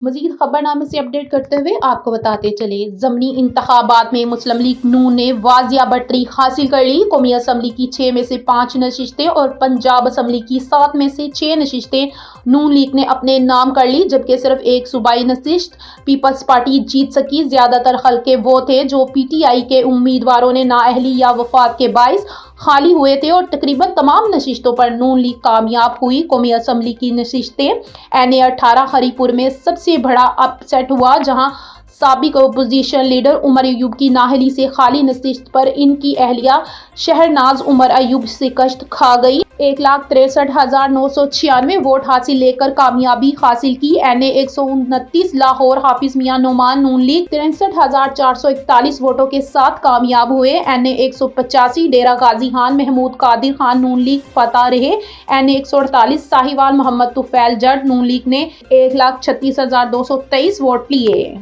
مزید خبرنامے سے اپڈیٹ کرتے ہوئے آپ کو بتاتے چلے، ضمنی انتخابات میں مسلم لیگ نون نے واضح بڑھتری حاصل کر لی۔ قومی اسمبلی کی 6 میں سے 5 نشستیں اور پنجاب اسمبلی کی 7 میں سے 6 نشستیں نون لیگ نے اپنے نام کر لی، جبکہ صرف ایک صوبائی نشست پیپلز پارٹی جیت سکی۔ زیادہ تر حلقے وہ تھے جو پی ٹی آئی کے امیدواروں نے نااہلی یا وفات کے باعث خالی ہوئے تھے، اور تقریباً تمام نشستوں پر نون لیگ کامیاب ہوئی۔ قومی اسمبلی کی نشستیں این 18 ہری پور میں سب سے بڑا اپ سیٹ ہوا، جہاں سابق اپوزیشن لیڈر عمر ایوب کی نااہلی سے خالی نشست پر ان کی اہلیہ شہرناز عمر ایوب شکست کھا گئی۔ 1,63,996 ووٹ حاصل لے کر کامیابی حاصل کی۔ این 129 لاہور حافظ میاں نعمان نون لیگ 63,441 ووٹوں کے ساتھ کامیاب ہوئے۔ این 185 ڈیرہ غازی خان محمود قادر خان نون لیگ فتح رہے۔ این 148 ساہیوال محمد طفیل جٹ نون لیگ نے 1,36,223 ووٹ لیے۔